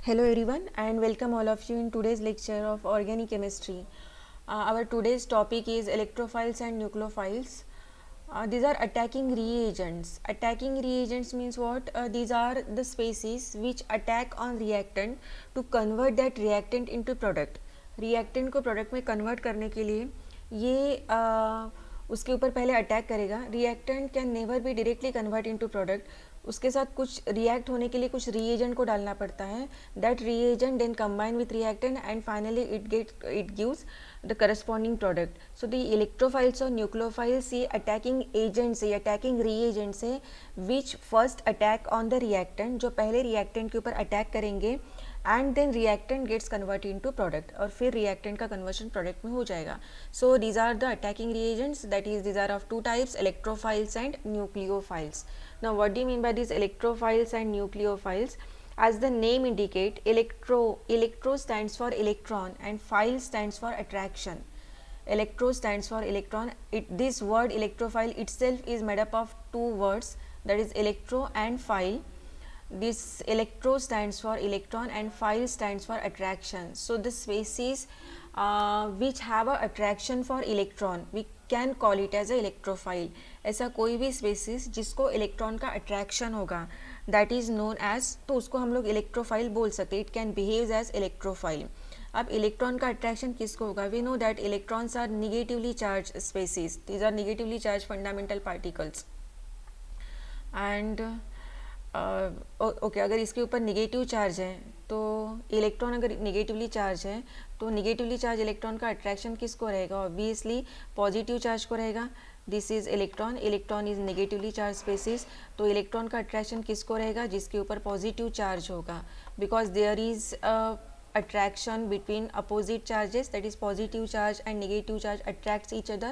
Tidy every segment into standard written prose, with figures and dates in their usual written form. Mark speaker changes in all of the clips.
Speaker 1: Hello everyone and welcome all of you in today's lecture of organic chemistry. Our today's topic is electrophiles and nucleophiles. These are attacking reagents. Attacking reagents means what? These are the species which attack on reactant to convert that reactant into product. Reactant को product में convert करने के लिए ये उसके ऊपर पहले attack करेगा. Reactant can never be directly convert into product. उसके साथ कुछ रिएक्ट होने के लिए कुछ रीएजेंट को डालना पड़ता है. That reagent then combine with reactant and finally it gives the corresponding product. So the electrophiles और न्यूक्लियोफाइल्स ये अटैकिंग एजेंट्स है, अटैकिंग रीएजेंट्स है which first attack on the reactant, जो पहले रिएक्टेंट के ऊपर अटैक करेंगे and then reactant gets convert into product और फिर रिएक्टेंट का कन्वर्शन प्रोडक्ट में हो जाएगा. So these are the attacking reagents, that is these are of two types, electrophiles and nucleophiles. Now what do you mean by these electrophiles and nucleophiles? As the name indicate, electro stands for electron and phile stands for attraction. Electro stands for electron. This word electrophile itself is made up of two words, that is electro and phile. This electro stands for electron and phile stands for attraction. So the species which have a attraction for electron, we can call it as a electrophile. ऐसा कोई भी species जिसको electron का attraction होगा, that is known as, तो उसको हम लोग इलेक्ट्रोफाइल बोल सकते हैं. It can behave as electrophile. अब इलेक्ट्रॉन का अट्रैक्शन किसको होगा? We know that electrons are negatively charge species. These are negatively charge fundamental particles. And okay, अगर इसके ऊपर निगेटिव चार्ज है तो इलेक्ट्रॉन अगर निगेटिवली चार्ज है तो निगेटिवली चार्ज इलेक्ट्रॉन का अट्रैक्शन किसको रहेगा? ऑब्वियसली पॉजिटिव चार्ज को रहेगा. This is electron. Electron is negatively charge species. तो इलेक्ट्रॉन का अट्रैक्शन किसको रहेगा? जिसके ऊपर पॉजिटिव चार्ज होगा, because there is attraction between opposite charges, that is positive charge and negative charge attracts each other,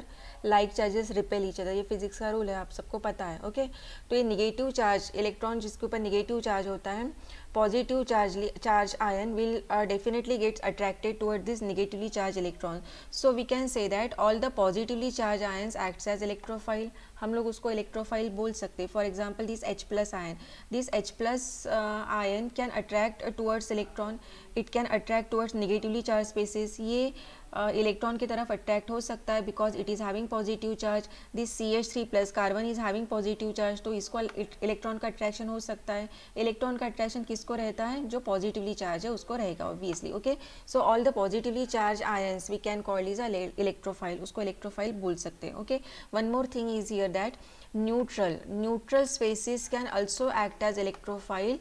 Speaker 1: like charges repel each other. ये physics का rule है, आप सबको पता है. ओके तो ये निगेटिव चार्ज इलेक्ट्रॉन जिसके ऊपर निगेटिव चार्ज होता है, positive charge ion will definitely gets attracted toward this negatively charged electron. So we can say that all the positively charged ions acts as electrophile. हम लोग उसको electrophile बोल सकते हैं. For example this H plus ion, this H plus ion can attract towards electron, it can attract towards negatively charge species. ये electron की तरफ attract हो सकता है because it is having positive charge. This CH3 plus carbon is having positive charge, तो इसको electron का attraction हो सकता है. इलेक्ट्रॉन का अट्रैक्शन किसको रहता है? जो पॉजिटिवली चार्ज है उसको रहेगा obviously. Okay so all the positively charge ions we can call is a electrophile. उसको इलेक्ट्रोफाइल बोल सकते हैं. Okay one more thing is here that neutral species can also act as electrophile,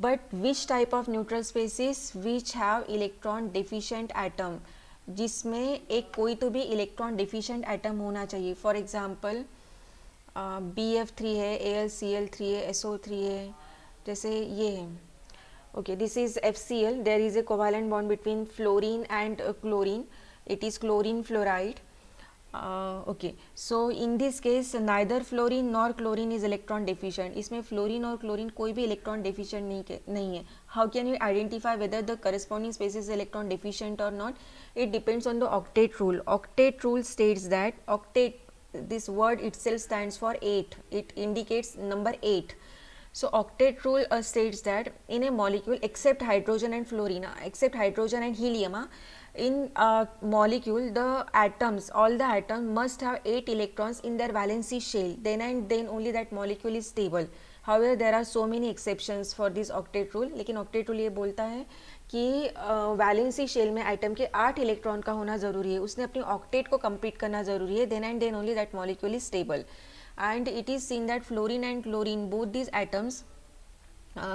Speaker 1: but which type of neutral species? Which have electron deficient atom, जिसमें एक कोई तो भी electron deficient atom होना चाहिए. फॉर एग्जांपल BF3 है, AlCl3 है, SO3 है, जैसे ये है. Okay this is FCl. There is a covalent bond between fluorine and chlorine. It is chlorine fluoride. Okay so in this case neither fluorine nor chlorine is electron deficient. इसमें fluorine और chlorine कोई भी electron deficient नहीं है. How can you identify whether the corresponding species is electron deficient or not? It depends on the octet rule. Octet rule states that octet, this word itself stands for 8. It indicates number 8. So octet rule states that in a molecule except hydrogen and fluorine, except hydrogen and helium, in a molecule the atoms, all the atoms must have 8 electrons in their valency shell. Then and then only that molecule is stable. However there are so many exceptions for this octet rule. लेकिन octet rule ये बोलता है कि valency shell में item के 8 electron का होना ज़रूरी है. उसने अपनी ऑक्टेट को कंप्लीट करना ज़रूरी है. Then and then only that molecule is stable. And it is seen that fluorine and chlorine both these atoms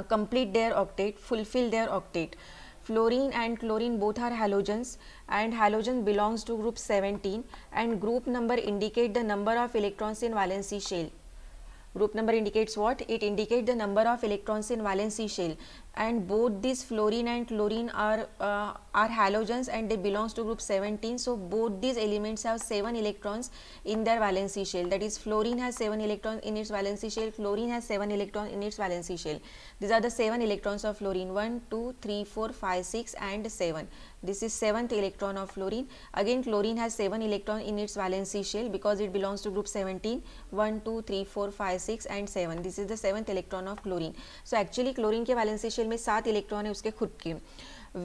Speaker 1: complete their octet, fulfill their octet. Fluorine and chlorine both are halogens and halogen belongs to group 17 and group number indicate the number of electrons in valency shell. Group number indicates what? It indicates the number of electrons in valency shell, and both these fluorine and chlorine are halogens and they belongs to group 17. So both these elements have 7 electrons in their valency shell. That is, fluorine has 7 electrons in its valency shell, chlorine has 7 electrons in its valency shell. These are the 7 electrons of fluorine: 1 2 3 4 5 6 and 7. This is 7th electron of fluorine. Again chlorine has 7 electrons in its valency shell because it belongs to group 17. 1 2 3 4 5 6 and 7. This is the 7th electron of chlorine. So actually chlorine के valency shell में 7 electron है उसके खुद के.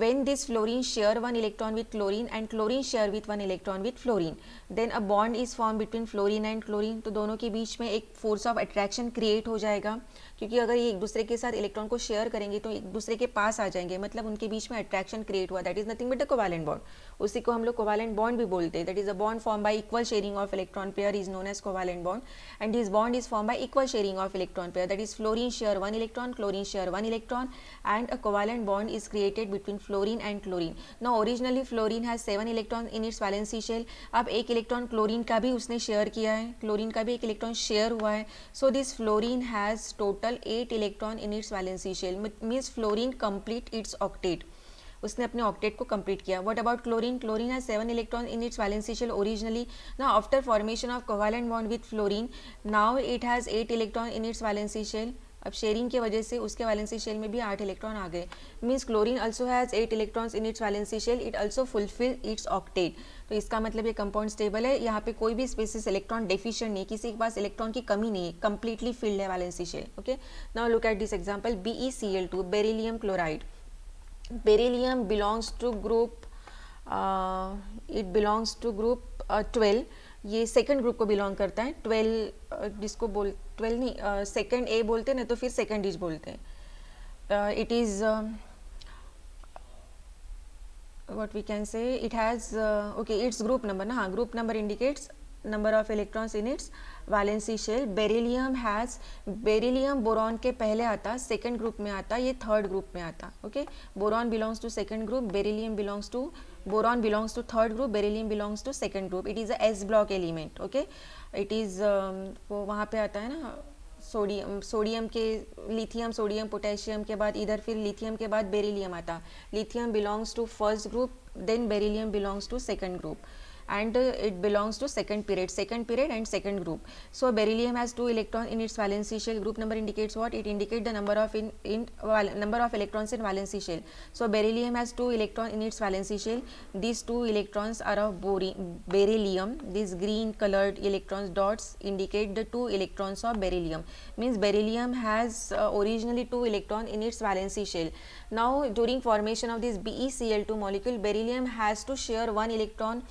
Speaker 1: When this fluorine share one electron with chlorine and chlorine share with one electron with fluorine, then a bond is formed between fluorine and chlorine. तो दोनों के बीच में एक फोर्स ऑफ अट्रैक्शन क्रिएट हो जाएगा, क्योंकि अगर ये एक दूसरे के साथ इलेक्ट्रॉन को शेयर करेंगे तो एक दूसरे के पास आ जाएंगे, मतलब उनके बीच में अट्रैक्शन क्रिएट हुआ. That is nothing but a covalent bond. उसी को हम लोग कोवैलेंट बॉन्ड भी बोलते हैं. That is a bond form by equal sharing of electron pair is known as covalent bond, and this bond is form by equal sharing of electron pair. That is fluorine share one electron, chlorine share one electron, and a covalent bond is created between fluorine and chlorine. Now originally fluorine has 7 electrons in its valency shell. अब एक electron chlorine का भी उसने share किया है, chlorine का भी एक इलेक्ट्रॉन शेयर हुआ है. So this fluorine has total 8 electron in its valency shell. Means fluorine complete its octet. उसने अपने ऑक्टेट को कंप्लीट किया. What about chlorine? Chlorine has 7 electron in its valency shell originally. Now after formation of covalent bond with fluorine, now it has 8 electron in its valency shell. अब sharing की वजह से उसके valency shell में भी 8 electron आ गए. Means chlorine also has 8 electrons in its valency shell. It also fulfil its octet. तो इसका मतलब ये कंपाउंड स्टेबल है. यहाँ पे कोई भी स्पेसिस इलेक्ट्रॉन डेफिशिएंट नहीं, किसी के पास इलेक्ट्रॉन की कमी नहीं है, कंप्लीटली फिल्ड है valency shell. Okay, now look at this example. BeCl2, beryllium chloride. Beryllium belongs to group, it belongs to group 12. ये सेकंड ग्रुप को बिलोंग करता है. 12 जिसको 12 नहीं, सेकंड ए बोलते हैं ना, तो फिर सेकंड इज बोलते हैं. It is what we can say, it has okay, its group number ना, हाँ, group number indicates number of electrons in its valency shell. Beryllium has, beryllium boron के पहले आता, सेकंड ग्रुप में आता, ये थर्ड ग्रुप में आता. Okay, boron belongs to second group, beryllium belongs to, boron belongs to third group, beryllium belongs to second group. It is a S block element. Okay, it is वो वहाँ पे आता है ना, सोडियम के, lithium, sodium, potassium के बाद इधर फिर लिथियम के बाद बेरिलियम आता. Lithium belongs to first group, then beryllium belongs to second group, and it belongs to second period and second group. So beryllium has 2 electrons in its valency shell. Group number indicates what? It indicates the number of number of electrons in valency shell. So beryllium has 2 electrons in its valency shell. These 2 electrons are of beryllium. These green colored electrons dots indicate the 2 electrons of beryllium. Means beryllium has originally 2 electrons in its valency shell. Now during formation of this BeCl2 molecule, beryllium has to share 1 electron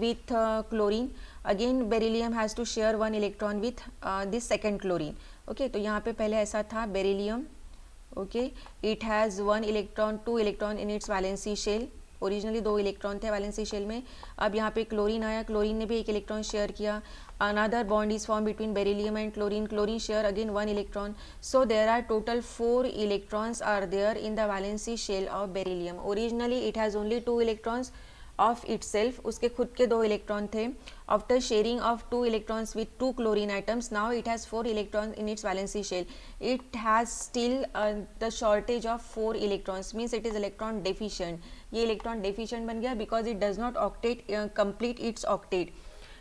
Speaker 1: with chlorine. Again beryllium has to share 1 electron with this second chlorine. Okay, तो यहाँ पे पहले ऐसा था beryllium. Okay, it has 1 electron, 2 electron in its valency shell. Originally 2 electron थे valency shell में. अब यहाँ पे क्लोरीन आया, क्लोरीन ने भी 1 इलेक्ट्रॉन शेयर किया. Another bond is form between beryllium and chlorine, chlorine share again 1 electron. So there are total 4 electrons are there in the valency shell of beryllium. Originally it has only 2 electrons of itself, उसके खुद के 2 electron थे. After sharing of 2 electrons with 2 chlorine items, now it has 4 electron in its valency shell. It has still the shortage of 4 electrons. Means it is electron deficient. ये electron deficient बन गया because it does not octet complete its octet.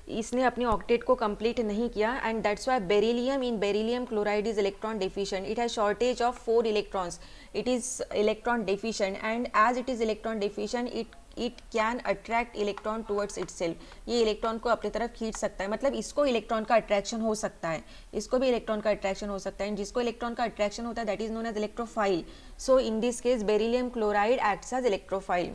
Speaker 1: इसने अपने octet को complete नहीं किया, and that's why beryllium in beryllium chloride is electron deficient. It has shortage of 4 electrons. It is electron deficient, and as it is electron deficient it can attract electron towards itself. ये electron को अपनी तरफ खींच सकता है, मतलब इसको electron का अट्रैक्शन हो सकता है, इसको भी इलेक्ट्रॉन का अट्रैक्शन हो सकता है. जिसको इलेक्ट्रॉन का अट्रैक्शन होता है that is known as electrophile. So in this case beryllium chloride acts as electrophile.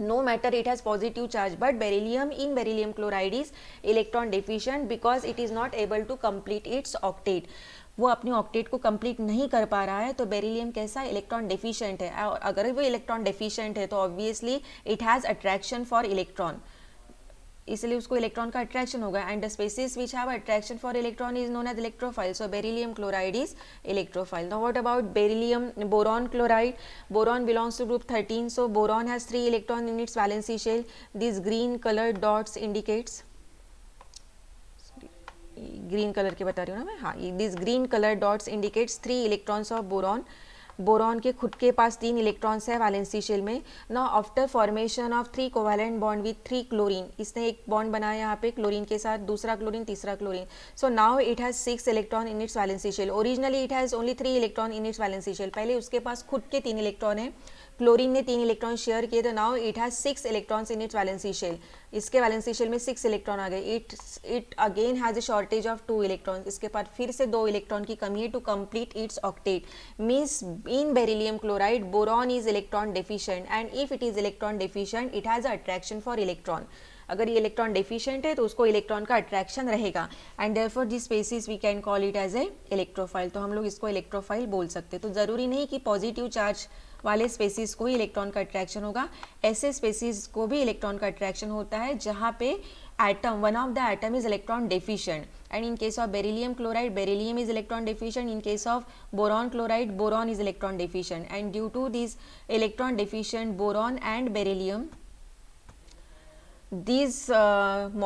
Speaker 1: No matter it has positive charge, but beryllium in beryllium chloride is electron deficient because it is not able to complete its octet. वो अपने octet को complete नहीं कर पा रहा है, तो beryllium कैसा इलेक्ट्रॉन डेफिशिएंट है. और अगर वो इलेक्ट्रॉन डेफिशिएंट है तो obviously it has attraction for electron, इसलिए उसको इलेक्ट्रॉन का अट्रैक्शन होगा. And the species which have attraction for electron is known as electrophile. So beryllium chloride is electrophile. Now what about beryllium boron chloride? Boron belongs to group 13. So boron has 3 electron in its valency shell. This green colour dots indicates, green colour के बता रही हूँ ना मैं, हाँ, this green colour dots indicates 3 electrons of boron. Boron के खुद के पास 3 इलेक्ट्रॉन्स है वैलेंसी शेल में. Now after formation of 3 covalent bond with 3 chlorine, इसने एक बॉन्ड बनाया यहाँ पे क्लोरीन के साथ, दूसरा क्लोरीन, तीसरा chlorine. So now it has 6 electron in its valency shell. Originally it has only 3 electron in its valency shell. पहले उसके पास खुद के 3 इलेक्ट्रॉन है, क्लोरीन ने 3 इलेक्ट्रॉन शेयर किए, तो now it has 6 electrons in its valency shell. इसके valency shell में 6 इलेक्ट्रॉन आ गए. It again has a shortage of 2 electron. इसके बाद फिर से 2 इलेक्ट्रॉन की कमी है to complete its octet. Means in beryllium chloride boron is electron deficient, and if it is electron deficient it has attraction for electron. अगर ये electron deficient है तो उसको इलेक्ट्रॉन का अट्रैक्शन रहेगा, and therefore this species we can call it as a electrophile. तो हम लोग इसको इलेक्ट्रोफाइल बोल सकते हैं. तो ज़रूरी नहीं कि पॉजिटिव चार्ज वाले स्पेसीज को ही इलेक्ट्रॉन का अट्रैक्शन होगा, ऐसे स्पेसीज को भी इलेक्ट्रॉन का अट्रैक्शन होता है जहाँ पे atom, one of the atom is electron deficient. And in case of beryllium chloride, beryllium is electron deficient. In case of boron chloride, boron is electron deficient. And due to these electron deficient boron and beryllium, these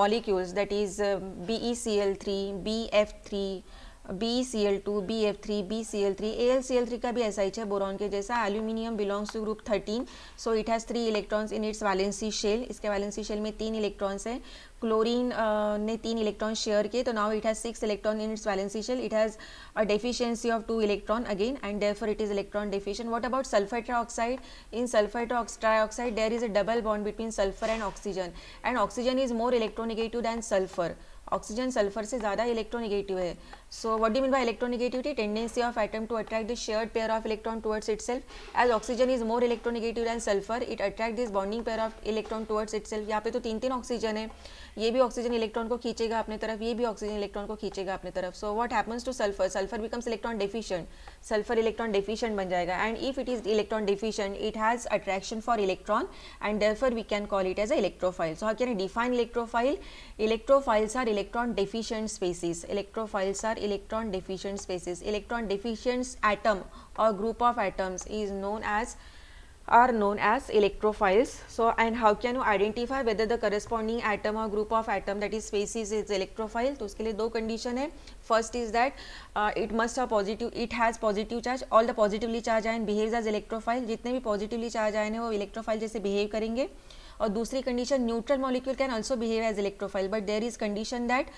Speaker 1: molecules, that is BeCl3, BF3, BeCl2, BF3, BCl3, AlCl3 का भी SH है boron के जैसा. Aluminium belongs to group 13, so it has 3 electrons in its valency shell. इसके valency shell में 3 electrons है. Chlorine ने 3 electron share किए, तो now it has 6 electron in its valency shell. It has a deficiency of 2 electron again, and therefore it is electron deficient. What about sulphur trioxide? In sulphur trioxide there is a double bond between sulphur and oxygen, and oxygen is more electronegative than sulphur. Oxygen sulphur से ज़्यादा electronegative है. So what do mean by electronegativity? Tendency of atom to attract the shared pair of electron towards itself. As oxygen is more electronegative than sulphur, it attract this bonding pair of electron towards itself. यहाँ पे तो 3 oxygen है, ये भी oxygen electron को खींचेगा अपने तरफ, ये भी ऑक्सीजन इलेक्ट्रॉन को खींचेगा अपने तरफ. So what happens to sulphur? Sulphur becomes electron deficient. Sulphur electron deficient बन जाएगा, and if it is electron deficient it has attraction for electron, and therefore we can call it as a electrophile. So how can I define electrophile? Electrophiles are electron deficient species. Electrophiles are electron deficient species. Electron deficient atom or group of atoms is known as electrophiles. So, and how can you identify whether the corresponding atom or group of atom, that is species, is electrophile? तो उसके लिए 2 condition है. First is that it must have positive, it has positive charge. All the positively charged ion behaves as electrophile. जितने भी positively charged ion है वो electrophile जैसे behave करेंगे. और दूसरी condition, neutral molecule can also behave as electrophile, but there is condition that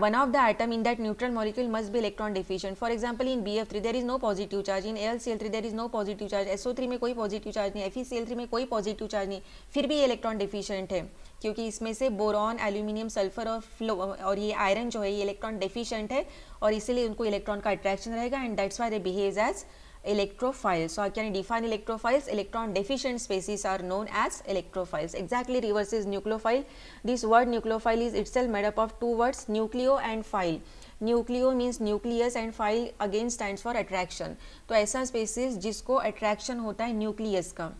Speaker 1: one of the atom in that neutral molecule must be electron deficient. For example, in BF3 there is no positive charge, in AlCl3 there is no positive charge, SO3 में कोई positive charge नहीं, FeCl3 में कोई positive charge नहीं, फिर भी electron deficient है क्योंकि इसमें से बोरॉन, एल्यूमिनियम, सल्फर और ये आयरन जो है ये इलेक्ट्रॉन डेफिशिएंट है और इसीलिए उनको इलेक्ट्रॉन का अट्रैक्शन रहेगा, and that's why they behave as electrophiles. So how can I define electrophiles? Electron deficient species are known as electrophiles. Exactly reverse is nucleophile. This word nucleophile is itself made up of 2 words, nucleo and phile. Nucleo means nucleus and phile again stands for attraction. तो ऐसा species जिसको attraction होता है nucleus का.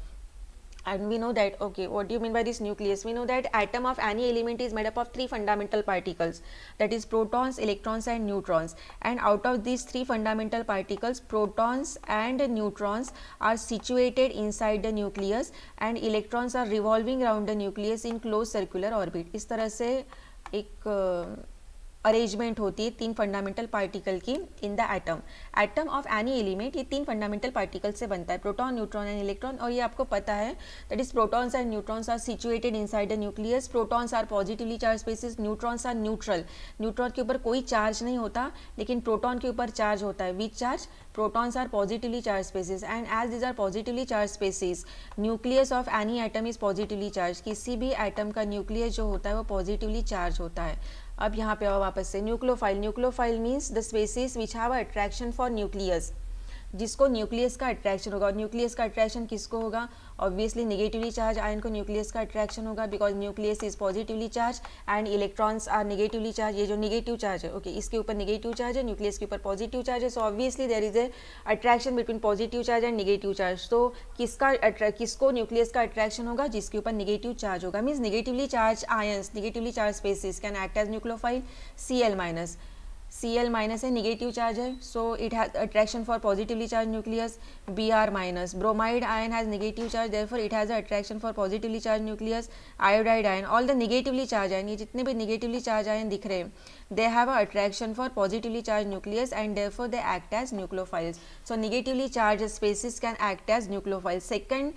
Speaker 1: And we know that, okay, what do you mean by this nucleus? We know that atom of any element is made up of 3 fundamental particles, that is protons, electrons and neutrons, and out of these 3 fundamental particles, protons and neutrons are situated inside the nucleus and electrons are revolving around the nucleus in closed circular orbit. इस तरह से एक arrangement होती है 3 fundamental particle की in the atom. Atom of any element ये 3 fundamental particle से बनता है, प्रोटॉन, न्यूट्रॉन एंड इलेक्ट्रॉन. और ये आपको पता है, that is protons and neutrons are situated inside the nucleus. Protons are positively charge species, neutrons are neutral. Neutron के ऊपर कोई चार्ज नहीं होता लेकिन प्रोटॉन के ऊपर चार्ज होता है. Which charge? Protons are positively charge species, and as this are positively charge species, nucleus of any atom is positively charge. किसी भी एटम का न्यूक्लियस जो होता है वो पॉजिटिवली चार्ज होता है. अब यहाँ पे आओ वापस से, nucleophile. Nucleophile means the species which have attraction for nucleus, जिसको न्यूक्लियस का अट्रैक्शन होगा. और न्यूक्लियस का अट्रैक्शन किसको होगा? ऑब्वियसली नेगेटिवली चार्ज आयन को न्यूक्लियस का अट्रैक्शन होगा, because nucleus is positively charge and electrons are negatively charge. ये जो नेगेटिव चार्ज है, ओके, इसके ऊपर नेगेटिव चार्ज है, न्यूक्लियस के ऊपर पॉजिटिव चार्ज है. So obviously there is a attraction between positive charge and negative charge. तो किसको न्यूक्लियस का अट्रैक्शन होगा? जिसके ऊपर नेगेटिव चार्ज होगा. Means negatively charge ions, negatively charge species can act as nucleophile. Cl- Cl minus है, negative charge है, so it has attraction for positively charge nucleus. Br minus, bromide ion has negative charge, therefore it has attraction for positively charge nucleus. Iodide ion, all the negatively charge ion, ये जितने भी negatively charge ion दिख रहे हैं, they have a attraction for positively charged nucleus and therefore they act as nucleophiles. So negatively charged species can act as nucleophiles. Second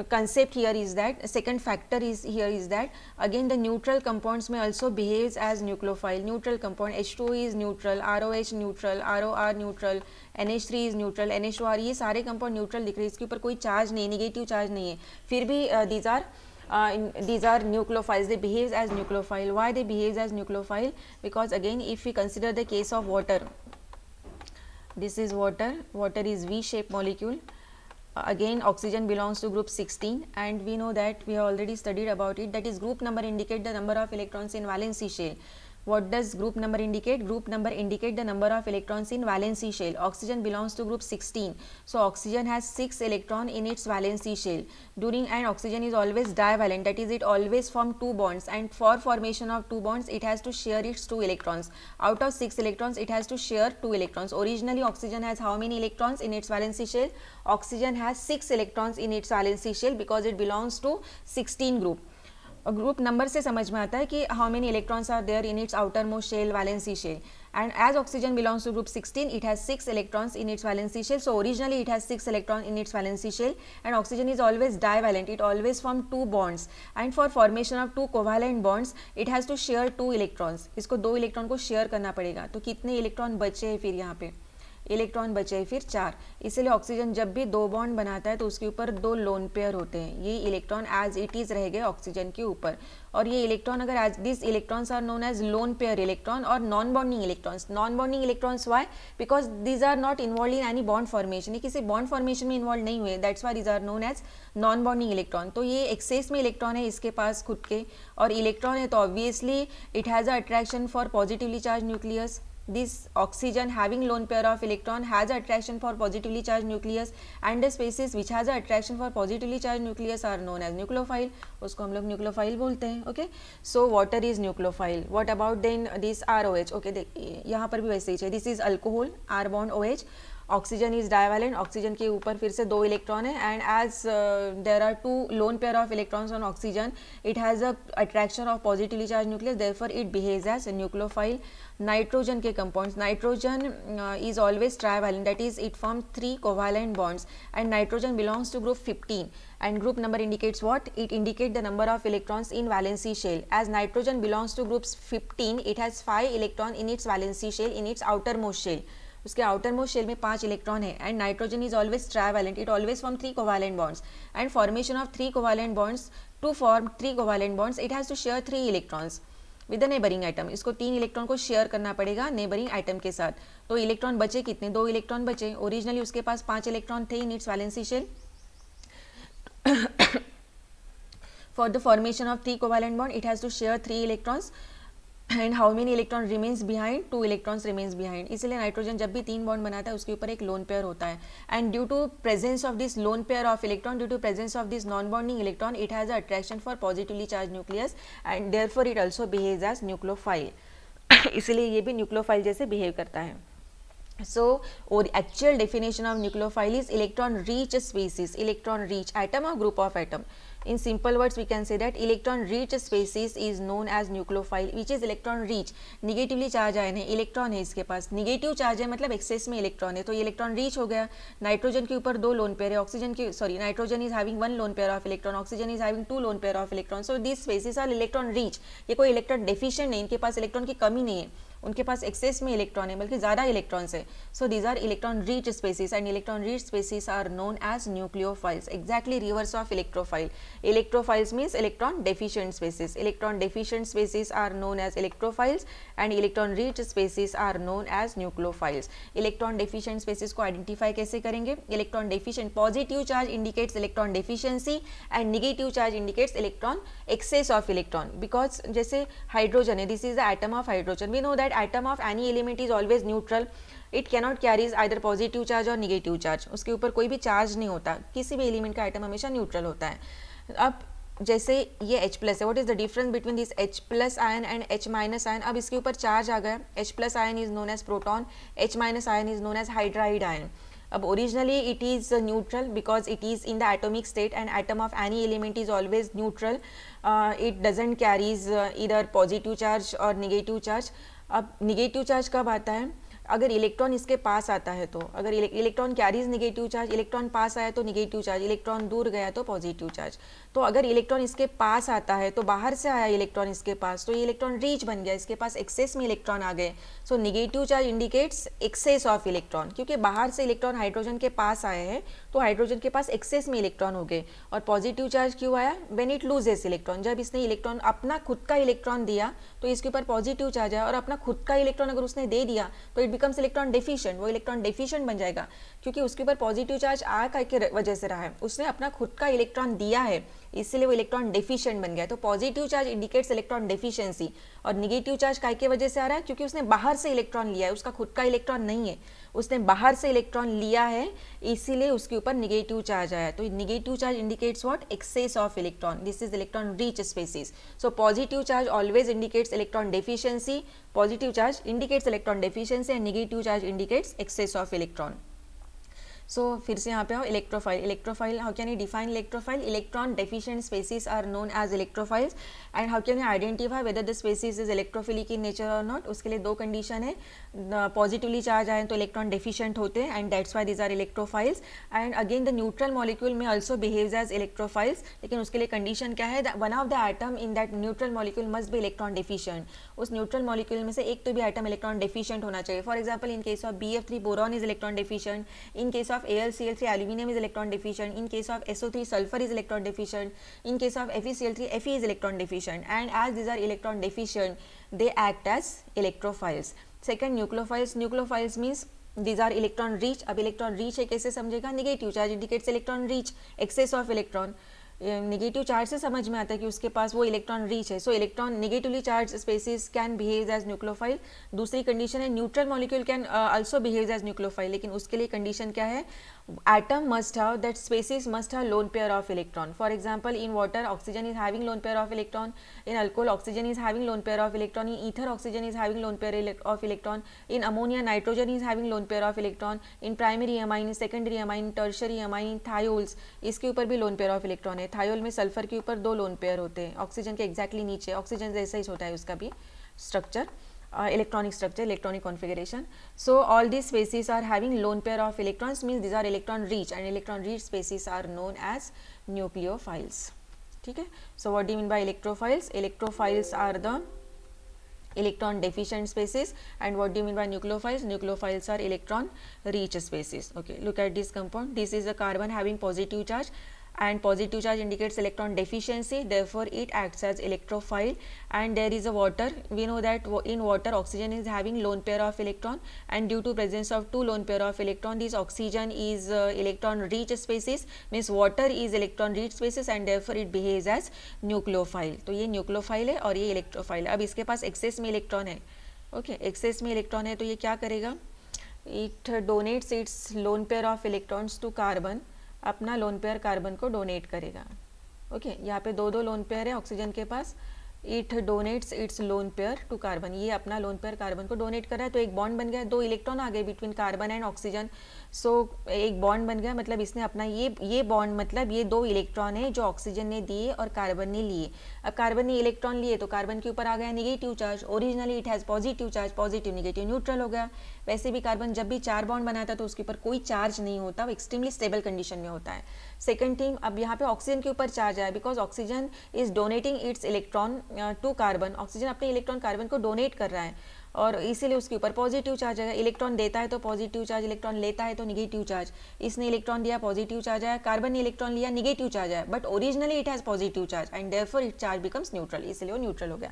Speaker 1: concept here is that, second factor is here is that again the neutral compounds may also behaves as nucleophile. Neutral compound, H2O is neutral, ROH neutral, ROR neutral, NH3 is neutral, NH2R, ये सारे compound neutral दिख रहे हैं, इसके ऊपर कोई charge नहीं, negative charge नहीं है, फिर भी these are nucleophiles, they behave as nucleophile. Why they behave as nucleophile? Because again if we consider the case of water, this is water, water is V-shaped molecule. Again oxygen belongs to group 16 and we know that we have already studied about it, that is group number indicate the number of electrons in valency shell. What does group number indicate? Group number indicate the number of electrons in valency shell. Oxygen belongs to group 16, so oxygen has 6 electron in its valency shell. During, and oxygen is always divalent, that is it always form 2 bonds, and for formation of 2 bonds it has to share its 2 electrons. Out of 6 electrons it has to share 2 electrons. Originally oxygen has how many electrons in its valency shell? Oxygen has 6 electrons in its valency shell because it belongs to 16 group. और group number से समझ में आता है कि how many electrons are there in its outer most shell, valency shell. And as oxygen belongs to group 16, it has 6 electrons in its valency shell. So originally it has 6 electrons in its valency shell, and oxygen is always divalent, it always forms 2 bonds, and for formation of 2 covalent bonds it has to share 2 electrons. इसको 2 electron को share करना पड़ेगा, तो कितने electron बचे हैं फिर यहाँ पे? इलेक्ट्रॉन बचे फिर 4. इसलिए ऑक्सीजन जब भी 2 बॉन्ड बनाता है तो उसके ऊपर 2 लोन पेयर होते हैं. ये इलेक्ट्रॉन एज इट इज रह गए ऑक्सीजन के ऊपर, और ये इलेक्ट्रॉन अगर as this electrons are known as lone pair electron और non bonding electrons. Non bonding electrons why? Because these are not involve in any bond formation, ये किसी बॉन्ड फॉर्मेशन में इन्वॉल्व नहीं हुए, that's why these are known as non bonding electron. तो ये access में electron है इसके पास खुद के, और इलेक्ट्रॉन है तो obviously it has a attraction for positively charge nucleus. This oxygen having lone pair of electron has attraction for positively charged nucleus, and the species which has a attraction for positively charged nucleus are known as nucleophile. उसको हम लोग nucleophile बोलते हैं. Okay, so water is nucleophile. What about then this ROH? Okay, यहाँ पर भी वैसे ही है. This is alcohol, R bond OH. Oxygen is divalent, oxygen के ऊपर फिर से 2 इलेक्ट्रॉन है, and as there are 2 lone pair of electrons on oxygen, it has a attraction of positively charge nucleus, therefore it behaves as nucleophile. Nitrogen के compounds, nitrogen is always trivalent, that is it form 3 covalent bonds, and nitrogen belongs to group 15, and group number indicates what? It indicates the number of electrons in valency shell. As nitrogen belongs to group 15, it has 5 electron in its valency shell, in its outermost shell. उसके outer most shell में 5 electron है, and nitrogen is always trivalent, it always form 3 covalent bonds, and formation of 3 covalent bonds, to form 3 covalent bonds it has to share 3 electrons with the neighbouring atom. इसको 3 electron को share करना पड़ेगा neighbouring item के साथ. तो electron बचे कितने? 2 electron बचे. ओरिजिनली उसके पास 5 इलेक्ट्रॉन थे in its valency shell. For the formation of 3 covalent bond, it has to share 3 electrons. And how many electron remains behind? 2 electrons remains behind. इसलिए नाइट्रोजन जब भी 3 बॉन्ड बनाता है उसके ऊपर एक लोन पेयर होता है, and due to presence of this lone pair of electron, due to presence of this non-bonding electron, it has a attraction for positively charged nucleus, and therefore it also behaves as nucleophile. इसलिए ये भी nucleophile जैसे behave करता है. So, or actual definition of nucleophile is electron rich species, electron rich atom or group of atom. In simple words we can say that electron rich species is known as nucleophile, which is electron rich. negatively charge ion है, electron है इसके पास, negative charge है मतलब access में electron है, तो ये electron reach हो गया. नाइट्रोजन के ऊपर 2 लोन पेयर है, ऑक्सीजन के sorry nitrogen is having 1 lone pair of electron, oxygen is having 2 lone pair of electron. So this species are electron rich. ये कोई इलेक्ट्रॉन डेफिशिएंट नहीं, इनके पास इलेक्ट्रॉन की कमी नहीं है, उनके पास एक्सेस में इलेक्ट्रॉन है बल्कि ज़्यादा इलेक्ट्रॉन्स है. So these are electron rich species, and electron rich species are known as nucleophiles. Exactly reverse of electrophile. Electrophiles means electron deficient species. Electron deficient species are known as electrophiles, and electron rich species are known as nucleophiles. Electron deficient species को identify कैसे करेंगे? Electron deficient, positive charge indicates electron deficiency and negative charge indicates electron excess of electron. Because जैसे hydrogen है, this is the atom of hydrogen. We know that atom of any element is always neutral. It cannot carries either positive charge or negative charge. उसके ऊपर कोई भी charge नहीं होता, किसी भी एलिमेंट का आइटम हमेशा न्यूट्रल होता है. अब जैसे ये H प्लस है, what is the difference between this H plus ion and H minus ion? अब इसके ऊपर चार्ज आ गया, H plus ion is known as proton, H minus ion is known as hydride ion. अब originally it is neutral because it is in the atomic state and atom of any element is always neutral. It doesn't carries इधर positive charge और negative charge. अब negative charge कब आता है? अगर electron इसके पास आता है तो, अगर electron carries negative charge, electron पास आया तो निगेटिव चार्ज, इलेक्ट्रॉन दूर गया तो पॉजिटिव चार्ज. तो अगर इलेक्ट्रॉन इसके पास आता है तो बाहर से आया इलेक्ट्रॉन इसके पास, तो ये इलेक्ट्रॉन रीच बन गया, इसके पास एक्सेस में इलेक्ट्रॉन आ गए. So negative charge indicates excess of electron, क्योंकि बाहर से इलेक्ट्रॉन हाइड्रोजन के पास आए हैं तो हाइड्रोजन के पास एक्सेस में इलेक्ट्रॉन हो गए. और पॉजिटिव चार्ज क्यों आया? व्हेन इट लूजेस इलेक्ट्रॉन, जब इसने इलेक्ट्रॉन अपना खुद का इलेक्ट्रॉन दिया तो इसके ऊपर पॉजिटिव चार्ज आया. और अपना खुद का इलेक्ट्रॉन अगर उसने दे दिया तो इट बिकम्स इलेक्ट्रॉन डेफिशिएंट, वो इलेक्ट्रॉन डेफिशिएंट बन जाएगा क्योंकि उसके ऊपर पॉजिटिव चार्ज आ के वजह से रहा है, उसने अपना खुद का इलेक्ट्रॉन दिया है, इसलिए वो इलेक्ट्रॉन डेफिशिएंट बन गया. तो positive charge indicates electron deficiency. और निगेटिव चार्ज काय के वजह से आ रहा है? क्योंकि उसने बाहर से इलेक्ट्रॉन लिया है, उसका खुद का इलेक्ट्रॉन नहीं है, उसने बाहर से इलेक्ट्रॉन लिया है, इसीलिए उसके ऊपर निगेटिव चार्ज आया. तो negative charge indicates what? Excess of electron. This is electron rich species. So positive charge always indicates electron deficiency, positive charge indicates electron deficiency and negative charge indicates excess of electron. So फिर से यहाँ पे आओ, electrophile. Electrophile, how can you define electrophile? Electron deficient species are known as electrophiles. And how can you identify whether the species is electrophilic in nature or not? उसके लिए दो condition है, positively charge आए तो electron deficient होते हैं and that's why these are electrophiles. And again the neutral molecule में also behaves as electrophiles, लेकिन उसके लिए कंडीशन क्या है? One of the atom in that neutral molecule must be electron deficient. उस न्यूट्रल मॉलिक्यूल में से एक तो भी एटम इलेक्ट्रॉन डेफिशिएंट होना चाहिए. For example in case of BF3 boron is electron deficient, in case of AlCl3 aluminum is electron deficient, in case of SO3 sulfur is electron deficient, in case of FeCl3 Fe is electron deficient. And as these are electron deficient, they act as electrophiles. Second, nucleophiles. Nucleophiles means these are electron rich. अब electron rich है कैसे समझेगा? Negative charge indicates electron rich, excess of electron. Negative charge से समझ में आता है कि उसके पास वो इलेक्ट्रॉन रीच है. So electron negatively charge species can behave as nucleophile. दूसरी कंडीशन है neutral molecule can also behave as nucleophile, लेकिन उसके लिए कंडीशन क्या है? atom must have, that species must have lone pair of electron. For example, in water oxygen is having lone pair of electron, in alcohol oxygen is having lone pair of electron, in ether oxygen is having lone pair of electron, in ammonia nitrogen is having lone pair of electron, in primary amine, secondary amine, tertiary amine, thiols इसके ऊपर भी lone pair of electron है. Thiol में sulphur के ऊपर दो lone pair होते हैं, ऑक्सीजन के एग्जैक्टली नीचे, ऑक्सीजन जैसा ही होता है उसका भी structure, electronic structure, electronic configuration. So all these species are having lone pair of electrons, means these are electron rich, and electron rich species are known as nucleophiles. ठीक है. So what do you mean by electrophiles? Electrophiles are the electron deficient species, and what do you mean by nucleophiles? Nucleophiles are electron rich species. Okay, look at this compound. This is a carbon having positive charge, and positive charge indicates electron deficiency, therefore it acts as electrophile. And there is a water. We know that in water oxygen is having lone pair of electron, and due to presence of two lone pair of electron, this oxygen is electron rich species, means water is electron rich species, and therefore it behaves as nucleophile. तो ये nucleophile है और ये electrophile. अब इसके पास excess में electron है. Okay, excess में इलेक्ट्रॉन है तो ये क्या करेगा? It donates its lone pair of electrons to carbon, अपना लोन पेयर कार्बन को डोनेट करेगा. ओके, यहाँ पे दो लोन पेयर है ऑक्सीजन के पास. It donates its lone pair to carbon, ये अपना लोन पेयर कार्बन को डोनेट कर रहा है. तो एक बॉन्ड बन गया, दो इलेक्ट्रॉन आ गए बिटवीन कार्बन एंड ऑक्सीजन. सो एक बॉन्ड बन गया, मतलब इसने अपना ये बॉन्ड, मतलब ये दो इलेक्ट्रॉन है जो ऑक्सीजन ने दिए और कार्बन ने लिए. अब कार्बन ने इलेक्ट्रॉन लिए तो कार्बन के ऊपर आ गया negative charge. Originally it has positive charge, positive negative neutral हो गया. वैसे भी कार्बन जब भी चार बॉन्ड बनाता है तो उसके ऊपर कोई चार्ज नहीं होता, वो एक्सट्रीमली स्टेबल कंडीशन में होता है. सेकंड थिंग, अब यहाँ पे ऑक्सीजन के ऊपर चार्ज आया because oxygen is donating its electron to carbon. Oxygen अपने इलेक्ट्रॉन कार्बन को डोनेट कर रहा है और इसीलिए उसके ऊपर पॉजिटिव चार्ज आएगा. इलेक्ट्रॉन देता है तो पॉजिटिव चार्ज, इलेक्ट्रॉन लेता है तो निगेटिव चार्ज. इसने इलेक्ट्रॉन दिया पॉजिटिव चार्ज आया, कार्बन ने इलेक्ट्रॉन लिया निगेटिव चार्ज आया, but originally it has positive charge and therefore it charge becomes neutral, इसलिए वो न्यूट्रल हो गया.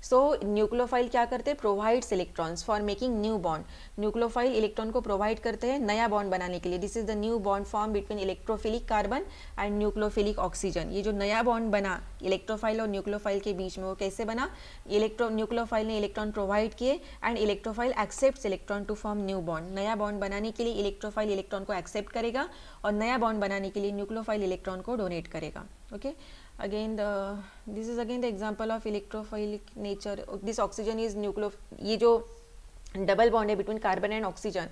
Speaker 1: सो न्यूक्लियोफाइल क्या करते हैं? Provides electrons for making new bond. Nucleophile electron को प्रोवाइड करते हैं नया बॉन्ड बनाने के लिए. This is the new bond form between electrophilic carbon and nucleophilic oxygen. ये जो नया बॉन्ड बना इलेक्ट्रोफाइल और न्यूक्लियोफाइल के बीच में, वो कैसे बना? न्यूक्लियोफाइल ने इलेक्ट्रॉन प्रोवाइड किए and electrophile accepts electron to form new bond. नया बॉन्ड बनाने के लिए इलेक्ट्रोफाइल इलेक्ट्रॉन को एक्सेप्ट करेगा और नया बॉन्ड बनाने के लिए न्यूक्लियोफाइल इलेक्ट्रॉन को डोनेट करेगा. Okay, Again this is again the example of electrophilic nature. This oxygen is ये जो डबल बॉन्ड है between carbon and oxygen,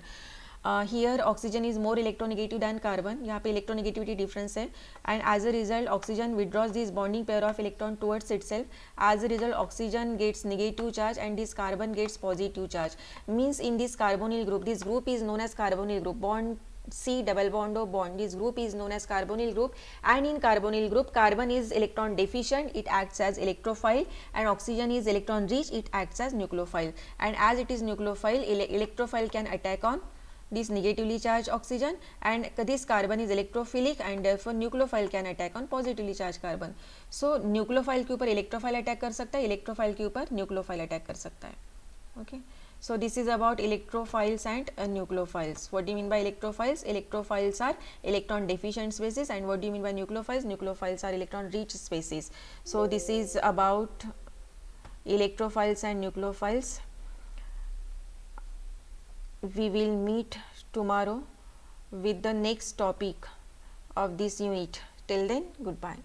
Speaker 1: here oxygen is more electronegative than carbon, यहाँ पे इलेक्ट्रोनेगेटिविटी डिफरेंस है, and as a result oxygen withdraws this bonding pair of electron towards itself. As a result oxygen gets negative charge and this carbon gets positive charge. Means in this carbonyl group, this group is known as carbonyl group. Bond C double bond of bond, this group is known as carbonyl group, and in carbonyl group carbon is electron deficient, it acts as electrophile, and oxygen is electron rich, it acts as nucleophile. And as it is nucleophile, electrophile can attack on this negatively charged oxygen, and this carbon is electrophilic and therefore nucleophile can attack on positively charged carbon. So nucleophile के ऊपर electrophile attack कर सकता है, electrophile के ऊपर nucleophile attack कर सकता है. Okay. So this is about electrophiles and nucleophiles. What do you mean by electrophiles? Electrophiles are electron deficient species, and what do you mean by nucleophiles? Nucleophiles are electron rich species. So this is about electrophiles and nucleophiles. We will meet tomorrow with the next topic of this unit. Till then, goodbye.